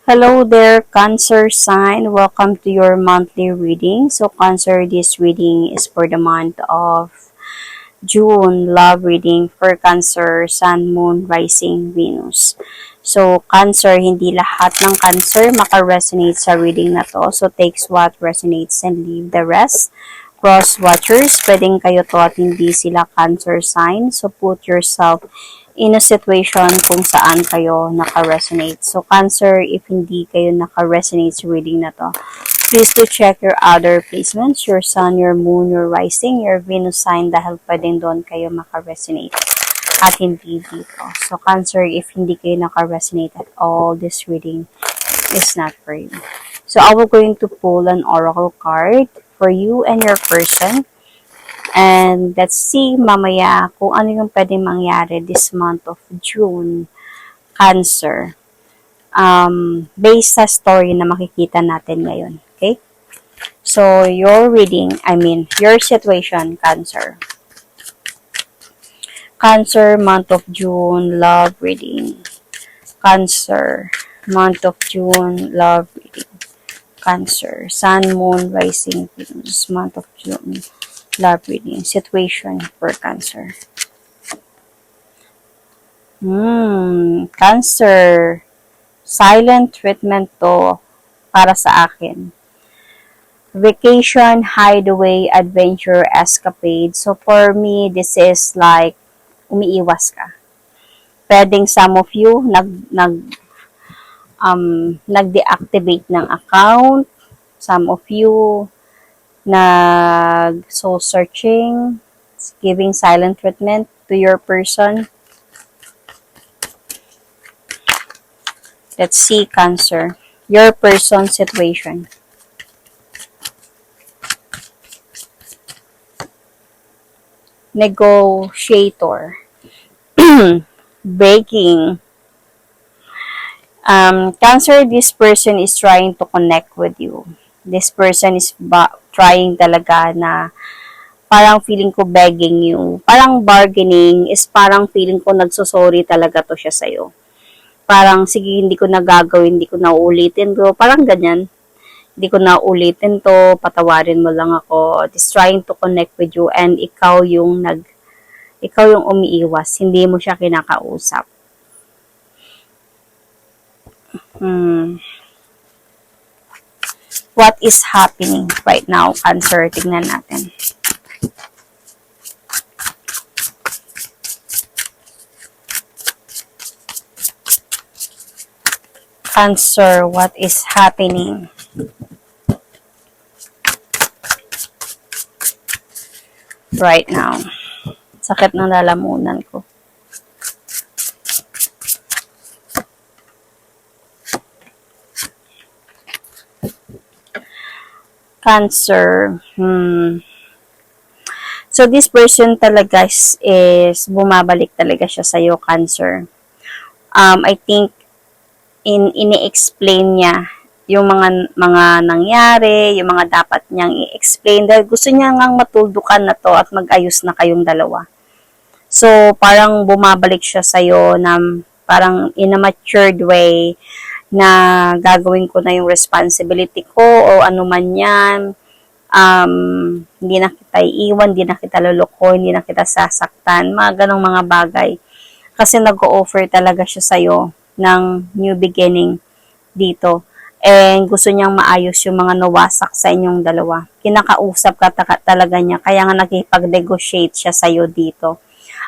Hello there, Cancer sign. Welcome to your monthly reading. So, Cancer, this reading is for the month of June. Love reading for Cancer, Sun, Moon, Rising, Venus. So, Cancer, hindi lahat ng Cancer maka-resonate sa reading na to. So, takes what resonates and leave the rest. Cross watchers, pwedeng kayo to at hindi sila Cancer sign. So, put yourself in a situation kung saan kayo naka-resonate. So, Cancer, if hindi kayo naka-resonate sa reading na to, please to check your other placements, your Sun, your Moon, your Rising, your Venus sign, dahil pwedeng doon kayo maka-resonate at hindi dito. So, Cancer, if hindi kayo naka-resonate at all, this reading is not for you. So, I will going to pull an oracle card for you and your person. And let's see mamaya kung ano yung pwedeng mangyari this month of June, Cancer. Based sa story na makikita natin ngayon. Okay? So, your reading, your situation, Cancer. Cancer, month of June, love reading. Cancer, month of June, love reading. Cancer, Sun, Moon, Rising, Venus, month of June, love reading. Situation for Cancer. Cancer. Silent treatment to para sa akin. Vacation, hideaway, adventure, escapade. So for me, this is like umiiwas ka. Pwedeng some of you nag-deactivate ng account. Some of you soul searching, giving silent treatment to your person. Let's see, Cancer, your person situation. Negotiator. Breaking. Cancer, this person is trying to connect with you. This person is trying talaga na parang feeling ko begging you. Parang bargaining is parang feeling ko nagsosorry talaga to siya sa'yo. Parang, sige, hindi ko na gagawin, hindi ko na uulitin to. Parang ganyan. Hindi ko na ulitin to, patawarin mo lang ako. It's trying to connect with you and ikaw yung umiiwas. Hindi mo siya kinakausap. What is happening right now, Cancer? Tignan natin. Cancer, what is happening? Right now. Sakit ng lalamunan ko. Cancer. So, this person talaga is bumabalik talaga siya sa'yo, Cancer. I think, ini-explain niya yung mga nangyari, yung mga dapat niyang i-explain dahil gusto niya ngang matuldukan na to at mag-ayos na kayong dalawa. So, parang bumabalik siya sa'yo na parang in a matured way na gagawin ko na yung responsibility ko o ano man yan. Hindi na kita iiwan, hindi na kita luloko, hindi na kita sasaktan, mga ganong mga bagay. Kasi nag-o-offer talaga siya sa'yo ng new beginning dito. And gusto niyang maayos yung mga nawasak sa inyong dalawa. Kinakausap ka talaga niya, kaya nga nakipag-negotiate siya sa'yo dito.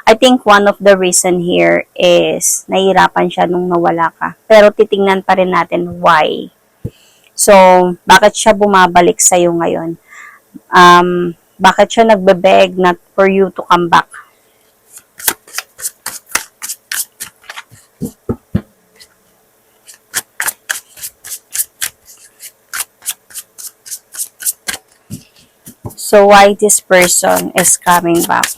I think one of the reason here is nahihirapan siya nung nawala ka. Pero titingnan pa rin natin why. So, bakit siya bumabalik sa'yo ngayon? Bakit siya nagbe-beg not for you to come back? So, why this person is coming back?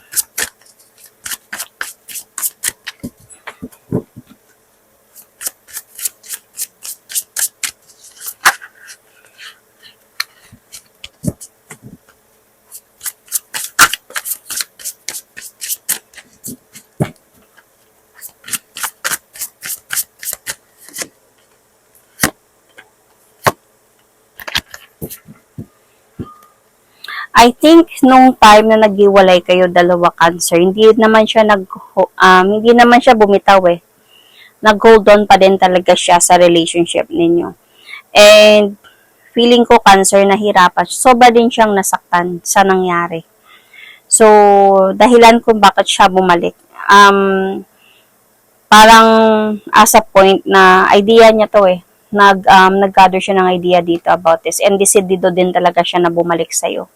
I think nung time na naghiwalay kayo dalawa, Cancer, hindi naman siya bumitaw eh. Nag-hold on pa din talaga siya sa relationship ninyo. And feeling ko, Cancer, nahirapan. Sobra din siyang nasaktan sa nangyari. So, dahilan kung bakit siya bumalik. Parang as a point na idea niya to eh. Nag-gather siya ng idea dito about this. And decidido din talaga siya na bumalik sa'yo.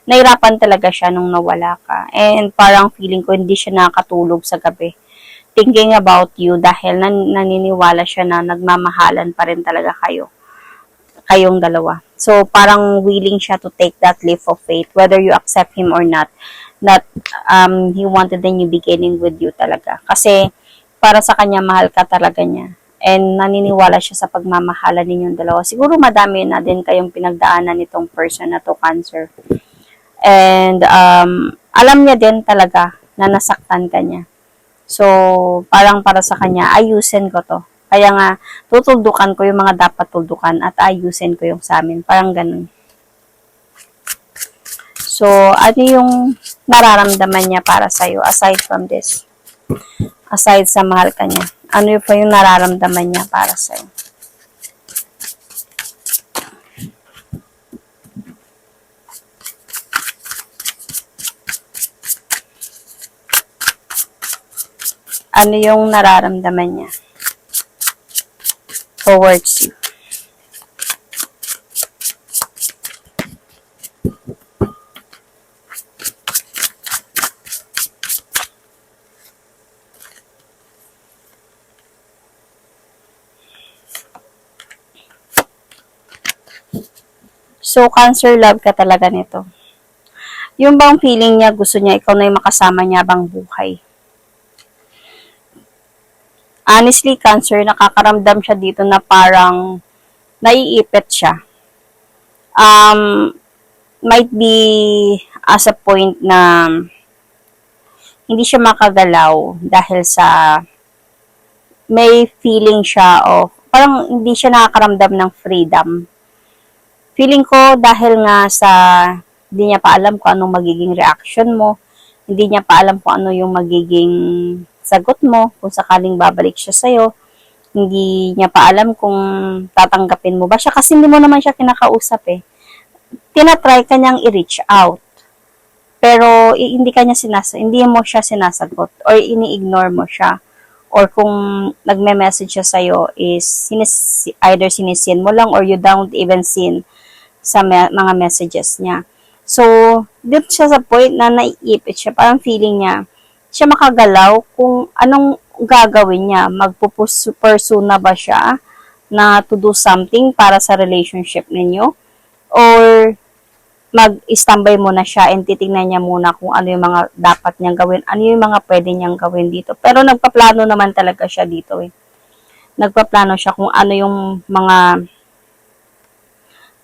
Nahirapan talaga siya nung nawala ka. And parang feeling ko hindi siya nakakatulog sa gabi. Thinking about you dahil naniniwala siya na nagmamahalan pa rin talaga kayong dalawa. So, parang willing siya to take that leap of faith, whether you accept him or not, that he wanted a new beginning with you talaga. Kasi, para sa kanya, mahal ka talaga niya. And naniniwala siya sa pagmamahalan ninyong dalawa. Siguro madami na din kayong pinagdaanan nitong person na to, Cancer. And alam niya din talaga na nasaktan ka niya. So, parang para sa kanya, ayusin ko to. Kaya nga, tutuldukan ko yung mga dapat tuldukan at ayusin ko yung sa amin. Parang ganun. So, ano yung nararamdaman niya para sa'yo aside from this? Aside sa mahal ka niya. Ano pa yung nararamdaman niya para sa'yo? Ano yung nararamdaman niya towards you? So, Cancer, love ka talaga nito. Yung bang feeling niya, gusto niya, ikaw na yung makasama niya bang buhay? Honestly, Cancer, nakakaramdam siya dito na parang naiipit siya. Might be as a point na hindi siya makagalaw dahil sa may feeling siya of parang hindi siya nakakaramdam ng freedom. Feeling ko dahil nga sa hindi niya pa alam kung anong magiging reaction mo, hindi niya pa alam kung ano yung magiging sagot mo kung sakaling babalik siya sa'yo. Hindi niya pa alam kung tatanggapin mo ba siya kasi hindi mo naman siya kinakausap eh. Tinatry ka niyang i-reach out. Pero hindi mo siya sinasagot or ini-ignore mo siya. Or kung nagme-message siya sa'yo is either sinisin mo lang or you don't even seen sa mga messages niya. So, dito siya sa point na naiipit siya. Parang feeling niya, siya makagalaw kung anong gagawin niya. Magpupursue na ba siya na to do something para sa relationship ninyo? Or mag-standby muna siya and titingnan niya muna kung ano yung mga dapat niyang gawin, ano yung mga pwede niyang gawin dito. Pero nagpaplano naman talaga siya dito eh. Nagpaplano siya kung ano yung mga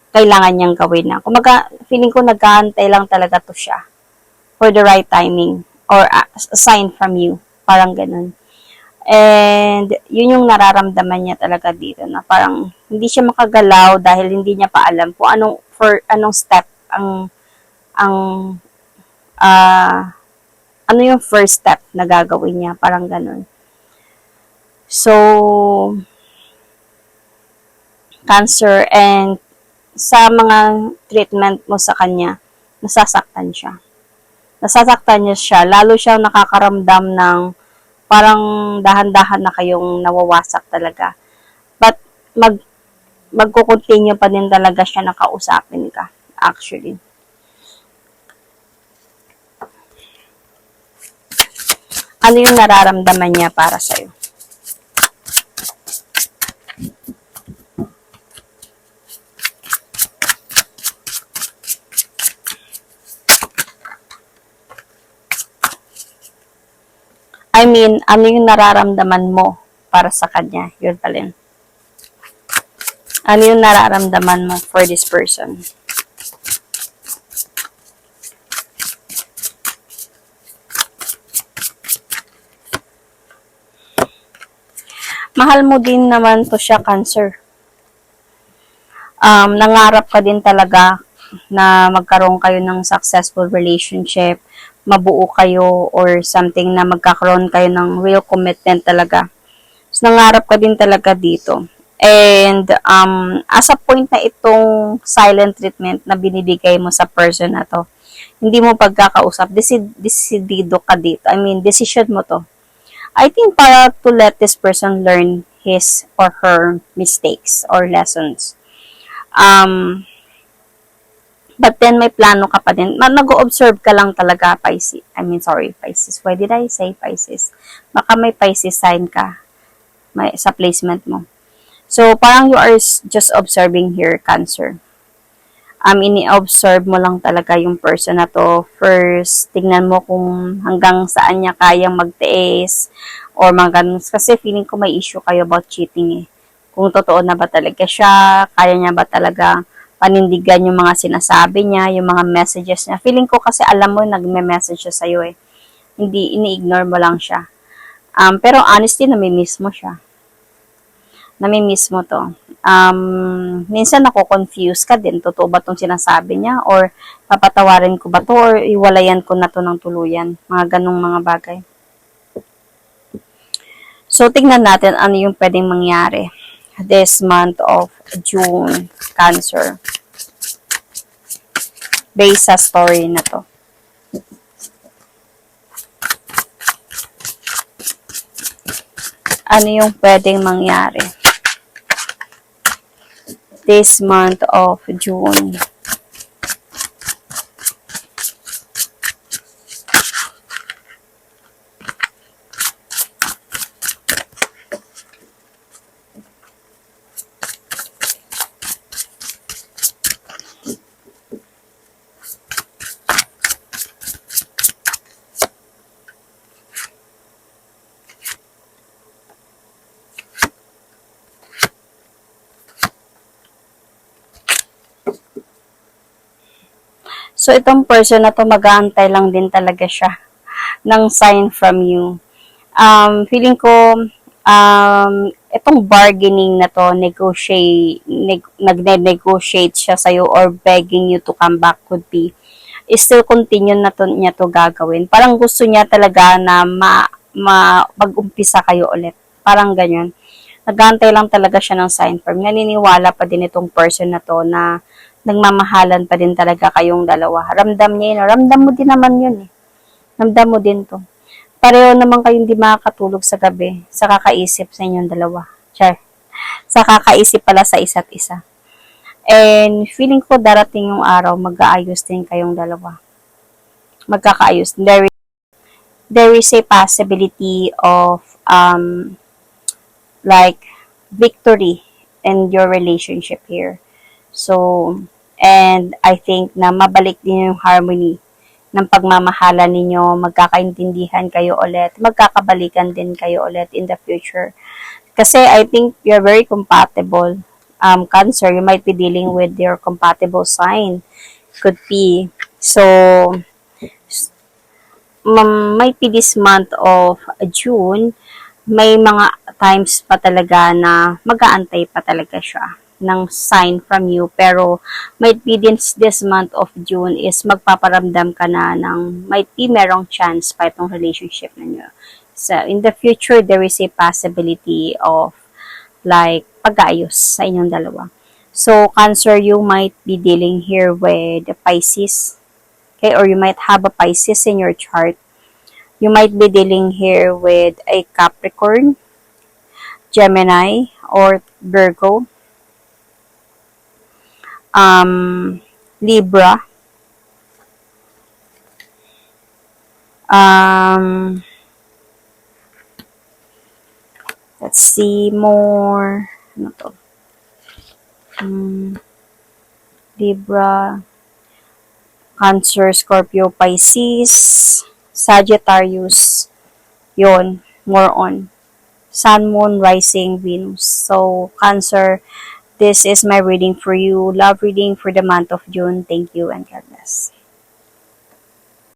kailangan niyang gawin na. Kumaga, feeling ko nag-aantay lang talaga to siya for the right timing or a sign from you. Parang ganun. And yun yung nararamdaman niya talaga dito na parang hindi siya makagalaw dahil hindi niya pa alam kung anong step ano yung first step na gagawin niya. Parang ganun. So, Cancer, and sa mga treatment mo sa kanya, nasasaktan siya. Nasasaktan niya siya. Lalo siyang nakakaramdam ng parang dahan-dahan na kayong nawawasak talaga. But, magkukontinue pa din talaga siya na kausapin ka, actually. Ano yung nararamdaman niya para sa'yo? I mean, ano yung nararamdaman mo para sa kanya? Yun pala. Ano yung nararamdaman mo for this person? Mahal mo din naman to siya, Cancer. Nangarap ka din talaga na magkaroon kayo ng successful relationship, mabuo kayo, or something na magkakaroon kayo ng real commitment talaga. So, nangarap ka din talaga dito. And, as a point na itong silent treatment na binibigay mo sa person na to, hindi mo pagkakausap, desidido ka dito. I mean, decision mo to. I think para to let this person learn his or her mistakes or lessons. But then may plano ka pa din. Nag-o-observe ka lang talaga, Pisces. Pisces. Why did I say Pisces? Baka may Pisces sign ka sa placement mo. So, parang you are just observing here, Cancer. Ini-observe mo lang talaga yung person na to. First, tignan mo kung hanggang saan niya kayang magtiis or mga ganun. Kasi feeling ko may issue kayo about cheating eh. Kung totoo na ba talaga siya, kaya niya ba talaga panindigan yung mga sinasabi niya, yung mga messages niya. Feeling ko kasi alam mo, nagme-message siya sa'yo eh. Hindi, ini-ignore mo lang siya. Pero honestly, namimiss mo siya. Namimiss mo to. Minsan nako-confuse ka din. Totoo ba tong sinasabi niya? Or papatawarin ko ba to? Or iwalayan ko na to ng tuluyan? Mga ganong mga bagay. So, tingnan natin ano yung pwedeng mangyari this month of June, Cancer. Based sa story na to. Ano yung pwedeng mangyari this month of June? So, itong person na to, mag-aantay lang din talaga siya ng sign from you. Feeling ko, itong bargaining na to, nagne-negotiate siya sa'yo or begging you to come back could be, is still continue na to, niya to gagawin. Parang gusto niya talaga na mag-umpisa kayo ulit. Parang ganyan. Nag-aantay lang talaga siya ng sign from. Naniniwala pa din itong person na to na nagmamahalan pa din talaga kayong dalawa. Ramdam niya yun. Ramdam mo din naman yun eh. Ramdam mo din to. Pareho naman kayong di makakatulog sa gabi sa kakaisip sa inyong dalawa. Char. Sa kakaisip pala sa isa't isa. And feeling ko darating yung araw, mag-aayos din kayong dalawa. Magkakaayos. There is a possibility of like victory in your relationship here. So, and I think na mabalik din yung harmony ng pagmamahalan ninyo, magkakaintindihan kayo ulit, magkakabalikan din kayo ulit in the future. Kasi I think you're very compatible. Cancer, you might be dealing with your compatible sign. Could be. So, might be this month of June, may mga times pa talaga na mag-aantay pa talaga siya ng sign from you, pero might be this month of June is magpaparamdam ka na ng might be merong chance pa itong relationship ninyo. So, in the future, there is a possibility of like pag-aayos sa inyong dalawa. So, Cancer, you might be dealing here with Pisces, okay, or you might have a Pisces in your chart. You might be dealing here with a Capricorn, Gemini, or Virgo, Libra, let's see more, ano to, Libra, Cancer, Scorpio, Pisces, Sagittarius, yon, more on, Sun, Moon, Rising, Venus. So, Cancer, this is my reading for you. Love reading for the month of June. Thank you and God bless.